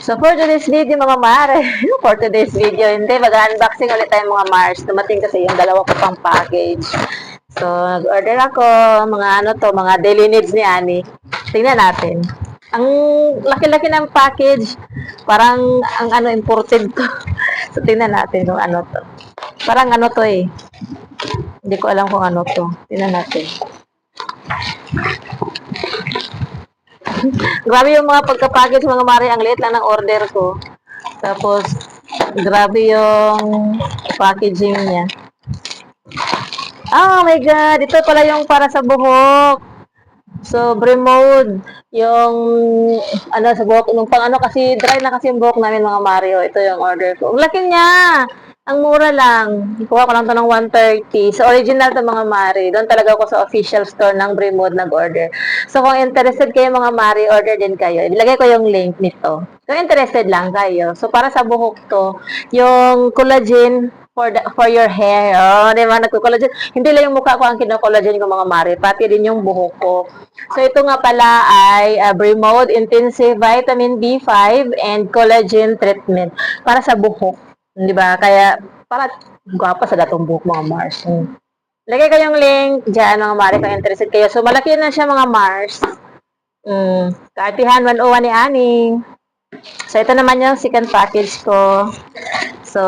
So, for today's video, mga mare, for today's video, hindi, mag-unboxing ulit tayo mga Mars. Dumating kasi yung dalawa ko pang package. So, nag-order ako, mga ano to, mga daily needs ni Ani. Tingnan natin. Ang laki-laki ng package, parang ang ano, imported to. So, tingnan natin kung ano to. Parang ano to eh. Hindi ko alam kung ano to. Tingnan natin. Grabe yung mga pagka-package mga mare, ang liit lang ng order ko. Tapos, grabe yung packaging niya. Oh my God! Ito pala yung para sa buhok. So, Bremode, yung ano sa buhok, nung pang ano kasi, dry na kasi yung buhok namin mga Mario. Ito yung order ko. Ang laki niya! Ang mura lang. Kuha ko lang to ng 130. So, original to mga Mari. Doon talaga ako sa official store ng Bremode nag-order. So, kung interested kayo mga Mari, order din kayo. Ilagay ko yung link nito. Kung interested lang kayo. So, para sa buhok to, yung collagen for your hair. Oh, di ba? Nagko-collagen. Hindi lang yung mukha ko ang kino-collagen ko mga Mari, pati din yung buhok ko. So, ito nga pala ay Bremode Intensive Vitamin B5 and Collagen Treatment para sa buhok. Di ba? Kaya, para gwapa sa datong buhok mga Mars. Lagay ko yung link dyan mga Mari kung interested kayo. So, malaki na siya mga Mars. Kaartihan 101 ni Ani. So, ito naman yung second package ko. So,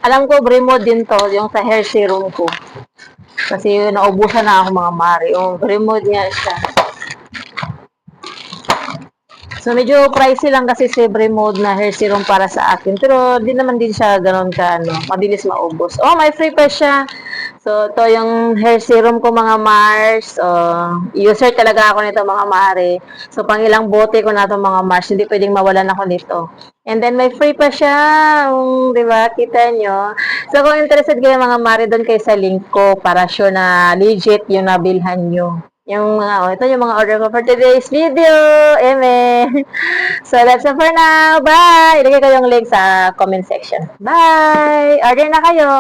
alam ko, Bremode din to, yung sa hair serum ko. Kasi naubusan na ako mga Mari. Oh, Bremode nga siya. So, medyo pricey lang kasi si Bremode na hair serum para sa akin. Pero, di naman din siya ganun ka, ano, mabilis maubos. Oh, may free pa siya. So, ito yung hair serum ko mga Mars. User talaga ako nito mga Mare. So, pang ilang bote ko na ito mga Mars. Hindi pwedeng mawalan ako nito. And then, may free pa siya. Di ba? Kita nyo. So, kung interested kayo mga Mare, doon kayo sa link ko para sure na legit yung nabilhan nyo. Yung mga, ito yung mga order ko for today's video. Amen. So, that's it for now. Bye! Ilagay ko yung link sa comment section. Bye! Order na kayo!